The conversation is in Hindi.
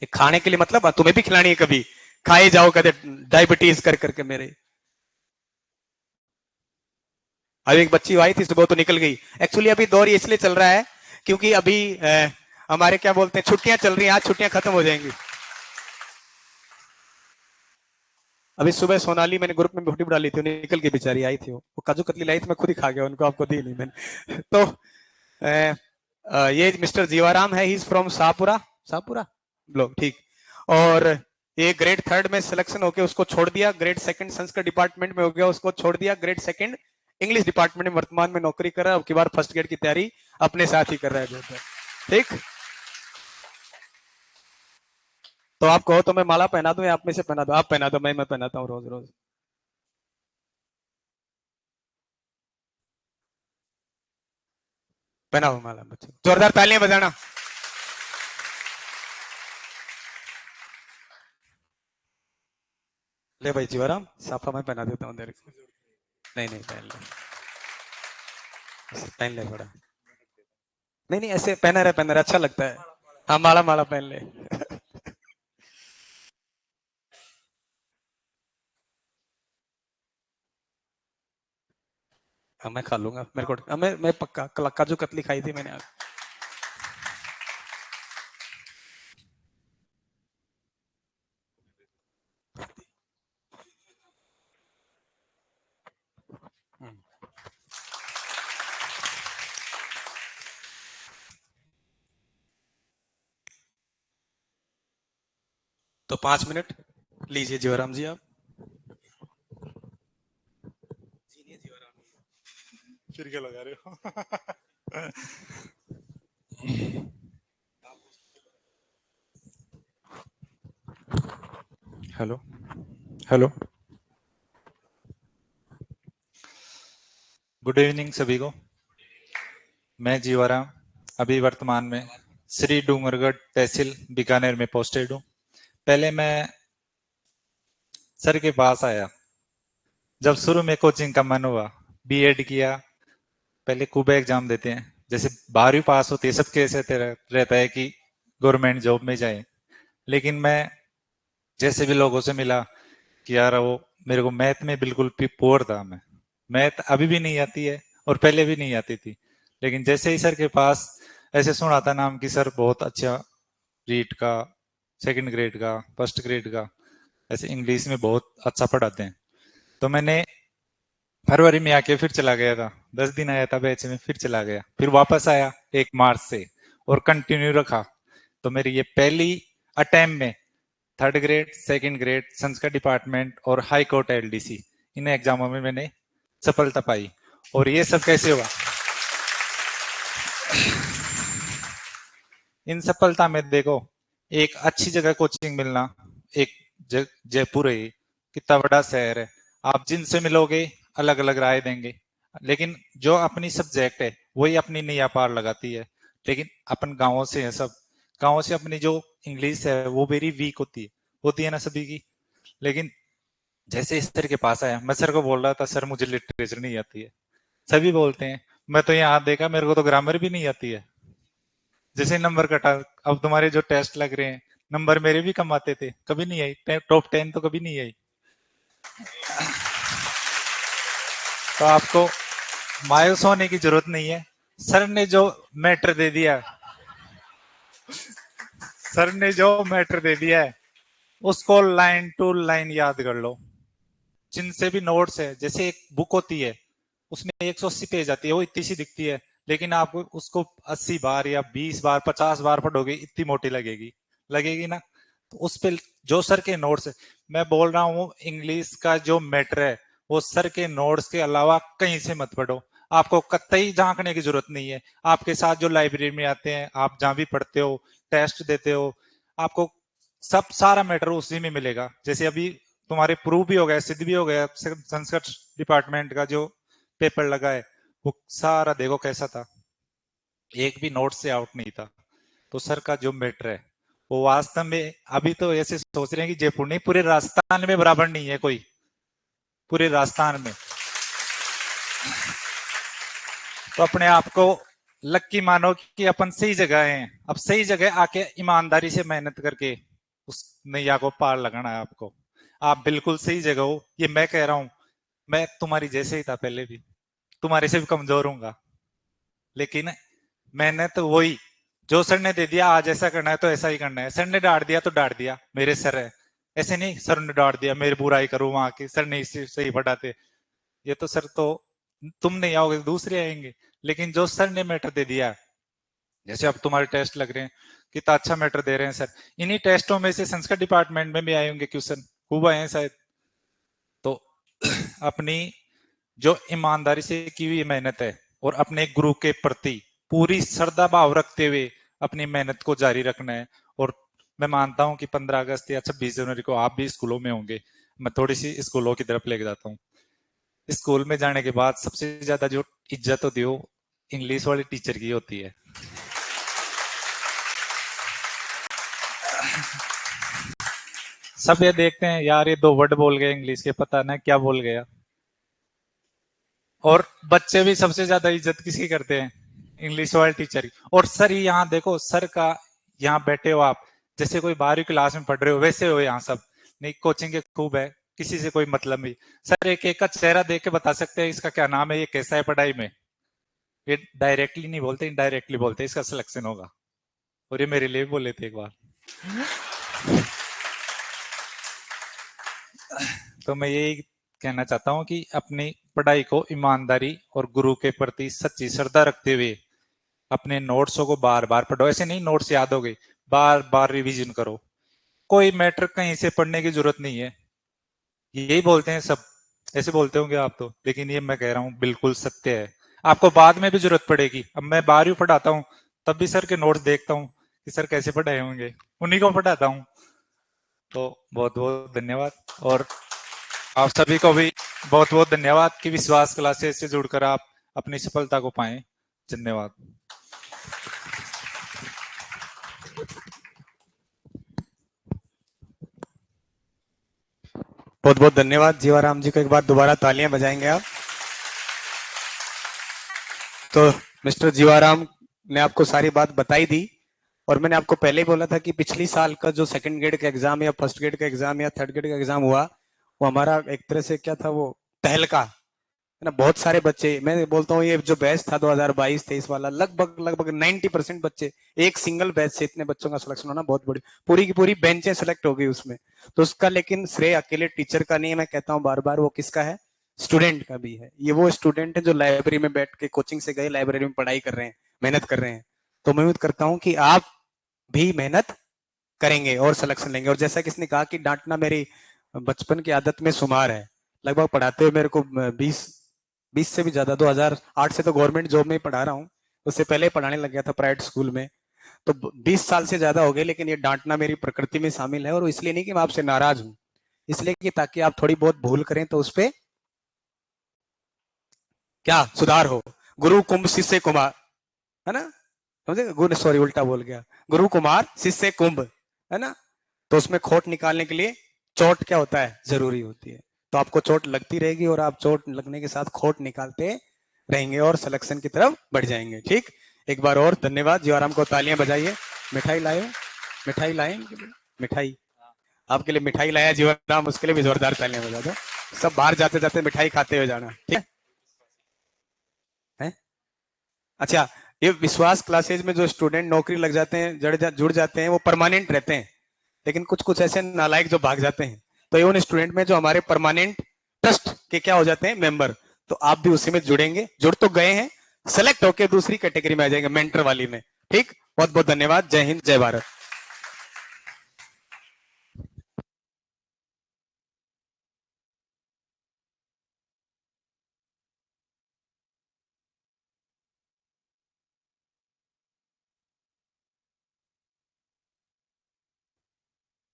ये खाने के लिए मतलब तुम्हें भी खिलानी है कभी, खाए जाओ कहते डायबिटीज कर करके मेरे। अभी एक बच्ची आई थी सुबह तो निकल गई। एक्चुअली अभी दौर इसलिए चल रहा है क्योंकि अभी हमारे क्या बोलते हैं छुट्टियां चल रही हैं, आज छुट्टियां खत्म हो जाएंगी। अभी सुबह सोनाली मैंने ग्रुप में वीडियो डाली थी, निकल के बेचारी आई थी, वो काजू कतली लाई थी, मैं खुद ही खा गया, उनको आपको दी नहीं मैंने। तो ये मिस्टर जीवाराम है, he is from Shahpura, Shahpura लोग ठीक। और ये ग्रेड थर्ड में सिलेक्शन होके उसको छोड़ दिया, ग्रेड सेकंड संस्कृत डिपार्टमेंट में हो गया, उसको छोड़ दिया, ग्रेड सेकंड इंग्लिश डिपार्टमेंट में वर्तमान में नौकरी कर रहा है, अब की बार फर्स्ट ग्रेड की तैयारी अपने साथ ही कर रहा है। ठीक, तो आप कहो तो मैं माला पहना दूं या आप में से पहना दो, आप पहना दो, मैं पहनाता हूँ रोज रोज। पहनाओ माला बच्चों, जोरदार तालियां बजाना। ले भाई जीवाराम, साफा मैं पहना देता हूँ तेरे को। नहीं नहीं, पहन ले, पहन ले थोड़ा। नहीं नहीं, ऐसे पहना रहे अच्छा लगता है। हाँ माला माला पहन ले। हाँ मैं खा लूंगा, मेरे को मैं पक्का काजू कतली खाई थी मैंने आज। तो 5 मिनट लीजिए जीवाराम जी आप। फिर क्या लगा रहे हो? हेलो, हेलो, गुड इवनिंग सभी को। मैं जीवाराम अभी वर्तमान में श्री डूंगरगढ़ तहसील बीकानेर में पोस्टेड हूँ। पहले मैं सर के पास आया जब शुरू में कोचिंग का मन हुआ, बीएड किया। पहले कुबा एग्जाम देते हैं, जैसे 12वीं पास होती है सबके ऐसे रहता है कि गवर्नमेंट जॉब में जाए। लेकिन मैं जैसे भी लोगों से मिला कि यार वो मेरे को मैथ में बिल्कुल भी पुअर था। मैं मैथ अभी भी नहीं आती है और पहले भी नहीं आती थी। लेकिन जैसे ही सर के पास ऐसे सुना था नाम कि सर बहुत अच्छा रीट का, सेकंड ग्रेड का, फर्स्ट ग्रेड का, ऐसे इंग्लिश में बहुत अच्छा पढ़ाते हैं, तो मैंने फरवरी में आके फिर चला गया था। 10 दिन आया था बैच में, फिर चला गया, फिर वापस आया 1 मार्च से और कंटिन्यू रखा। तो मेरी ये पहली अटेम्प्ट में third grade, second grade, Sanskrit department और हाई कोर्ट एलडीसी, इन एग्जामों में मैंने सफलता पाई। और ये सब कैसे हुआ? इन सफलता में देखो, एक अच्छी जगह कोचिंग मिलना, एक जयपुर है, कितना बड़ा शहर है, आप जिनसे मिलोगे अलग अलग राय देंगे, लेकिन जो अपनी सब्जेक्ट है वही अपनी नैया पार लगाती है। लेकिन अपन गांवों से है सब, गांवों से अपनी जो इंग्लिश है वो वेरी वीक होती है ना सभी की। लेकिन जैसे इस सर के पास आया, मैं सर को बोल रहा था सर मुझे लिटरेचर नहीं आती है, सभी बोलते हैं। मैं तो यहाँ देखा मेरे को तो ग्रामर भी नहीं आती है। जैसे नंबर कटा, अब तुम्हारे जो टेस्ट लग रहे हैं, नंबर मेरे भी कम आते थे, कभी नहीं आई टॉप 10, तो कभी नहीं आई। तो आपको मायूस होने की जरूरत नहीं है। सर ने जो मैटर दे दिया, सर ने जो मैटर दे दिया है उसको लाइन टू लाइन याद कर लो। जिनसे भी नोट्स है, जैसे एक बुक होती है उसमें 180 पेज आती है, वो इतनी सी दिखती है, लेकिन आप उसको 80 बार या 20 बार 50 बार पढ़ोगे इतनी मोटी लगेगी, लगेगी ना। तो उस पे जो सर के नोट्स है, मैं बोल रहा हूँ इंग्लिश का जो मैटर है वो सर के नोट्स के अलावा कहीं से मत पढ़ो। आपको कतई झांकने की जरूरत नहीं है। आपके साथ जो लाइब्रेरी में आते हैं, आप जहां भी पढ़ते हो, टेस्ट देते हो, आपको सब सारा मैटर उसी में मिलेगा। जैसे अभी तुम्हारे प्रूव भी हो गया, सिद्ध भी हो गया, संस्कृत डिपार्टमेंट का जो पेपर लगा है वो सारा देखो कैसा था, एक भी नोट से आउट नहीं था। तो सर का जो मैटर है वो वास्तव में अभी तो ऐसे सोच रहे हैं कि जयपुर नहीं, पूरे राजस्थान में बराबर नहीं है कोई, पूरे राजस्थान में। तो अपने आप को लक्की मानो कि अपन सही जगह हैं। अब सही जगह आके ईमानदारी से मेहनत करके उस नैया को पार लगाना है आपको। आप बिल्कुल सही जगह हो, ये मैं कह रहा हूं। मैं तुम्हारी जैसे ही था पहले भी, तुम्हारे से भी कमजोर हूंगा, लेकिन मैंने तो वही जो सर ने दे दिया, आज ऐसा करना है तो ऐसा ही करना है। सर ने डांट दिया तो डांट दिया, मेरे सर है। ऐसे नहीं सर ने डांट दिया मेरी बुराई करूं वहां की, सर नहीं सही पढ़ाते, ये तो सर तो तुम नहीं आओगे दूसरे आएंगे। लेकिन जो सर ने मैटर दे दिया, जैसे अब तुम्हारे टेस्ट लग रहे हैं, कितना अच्छा मैटर दे रहे हैं सर। इन्हीं टेस्टों में से संस्कृत डिपार्टमेंट में भी आए होंगे क्वेश्चन, खूब आए हैं शायद। तो अपनी जो ईमानदारी से की हुई मेहनत है और अपने गुरु के प्रति पूरी श्रद्धा भाव रखते हुए अपनी मेहनत को जारी रखना है। और मैं मानता हूं कि 15 अगस्त या 26 जनवरी को आप भी स्कूलों में होंगे। मैं थोड़ी सी स्कूलों की तरफ लेके जाता हूँ। स्कूल में जाने के बाद सबसे ज्यादा जो इज्जत होती है वो इंग्लिश वाले टीचर की होती है। सब ये देखते हैं यार, ये 2 वर्ड बोल गए इंग्लिश के, पता ना क्या बोल गया। और बच्चे भी सबसे ज्यादा इज्जत किसकी करते हैं? इंग्लिश वाले टीचर की। और सर ही यहाँ देखो, सर का यहाँ बैठे हो आप, जैसे कोई 12वीं क्लास में पढ़ रहे हो वैसे हो यहाँ सब। नहीं, कोचिंग के खूब है, किसी से कोई मतलब नहीं। सर एक एक का चेहरा देख के बता सकते हैं इसका क्या नाम है, ये कैसा है पढ़ाई में। ये डायरेक्टली नहीं बोलते, इनडायरेक्टली बोलते, इसका सिलेक्शन होगा। और ये मेरे लिए भी बोले थे एक बार। तो मैं यही कहना चाहता हूं कि अपनी पढ़ाई को ईमानदारी और गुरु के प्रति सच्ची श्रद्धा रखते हुए अपने नोट्सों को बार बार पढ़ो। ऐसे नहीं नोट्स याद हो गए, बार बार रिवीजन करो। कोई मैटर कहीं से पढ़ने की जरूरत नहीं है, यही बोलते हैं सब, ऐसे बोलते होंगे आप तो, लेकिन ये मैं कह रहा हूँ बिल्कुल सत्य है। आपको बाद में भी जरूरत पड़ेगी। अब मैं 12वीं पढ़ाता हूँ, तब भी सर के नोट्स देखता हूँ कि सर कैसे पढ़ाए होंगे, उन्हीं को पढ़ाता हूँ। तो बहुत बहुत धन्यवाद। और आप सभी को भी बहुत बहुत धन्यवाद कि विश्वास क्लासेस से जुड़कर आप अपनी सफलता को पाएं। धन्यवाद। बहुत बहुत धन्यवाद जीवाराम जी को, एक बार दोबारा तालियां बजाएंगे आप। तो मिस्टर जीवाराम ने आपको सारी बात बताई दी। और मैंने आपको पहले ही बोला था कि पिछली साल का जो सेकंड ग्रेड का एग्जाम या फर्स्ट ग्रेड का एग्जाम या थर्ड ग्रेड का एग्जाम हुआ, वो हमारा एक तरह से क्या था, वो तहलका है ना। बहुत सारे बच्चे, मैं बोलता हूँ ये जो बैच था 2022-23 वाला, लगभग 90% बच्चे, एक सिंगल बैच से इतने बच्चों का सिलेक्शन होना बहुत बड़ी, पूरी की पूरी बेंचें सेलेक्ट हो गई उसमें। तो उसका लेकिन श्रेय अकेले टीचर का नहीं है, मैं कहता हूँ बार बार, वो किसका है? स्टूडेंट का भी है। ये वो स्टूडेंट है जो लाइब्रेरी में बैठ के, कोचिंग से गए, लाइब्रेरी में पढ़ाई कर रहे हैं, मेहनत कर रहे हैं। तो मैं उम्मीद करता हूँ कि आप भी मेहनत करेंगे और सिलेक्शन लेंगे। और जैसा किसने कहा कि डांटना मेरी बचपन की आदत में शुमार है। लगभग पढ़ाते हुए मेरे को 20 से भी ज्यादा, 2008 से तो गवर्नमेंट जॉब में ही पढ़ा रहा हूँ, उससे पहले पढ़ाने लग गया था प्राइवेट स्कूल में। तो 20 साल से ज्यादा हो गए, लेकिन ये डांटना मेरी प्रकृति में शामिल है। और इसलिए नहीं कि मैं आपसे नाराज हूं, इसलिए कि ताकि आप थोड़ी बहुत भूल करें तो उस पर क्या सुधार हो। गुरु कुंभ शिष्य कुमार, है ना, समझे? गुरु, सॉरी उल्टा बोल गया, गुरु कुमार शिष्य कुंभ, है ना। तो उसमें खोट निकालने के लिए चोट क्या होता है? जरूरी होती है। तो आपको चोट लगती रहेगी और आप चोट लगने के साथ खोट निकालते रहेंगे और सिलेक्शन की तरफ बढ़ जाएंगे। ठीक, एक बार और धन्यवाद। जीवाराम को तालियां बजाइए। मिठाई लाए? मिठाई लाए? मिठाई आपके लिए मिठाई लाया जीवाराम, उसके लिए भी जोरदार तालियां बजा दो। सब बाहर जाते जाते मिठाई खाते हुए जाना, ठीक है? अच्छा, ये विश्वास क्लासेज में जो स्टूडेंट नौकरी लग जाते हैं, जुड़ जाते हैं, वो परमानेंट रहते हैं। लेकिन कुछ कुछ ऐसे नालायक जो भाग जाते हैं, तो ये उन स्टूडेंट में जो हमारे परमानेंट ट्रस्ट के क्या हो जाते हैं, मेंबर। तो आप भी उसी में जुड़ेंगे, जुड़ तो गए हैं, सेलेक्ट होके दूसरी कैटेगरी में आ जाएंगे, मेंटर वाली में। ठीक, बहुत बहुत धन्यवाद। जय हिंद, जय भारत।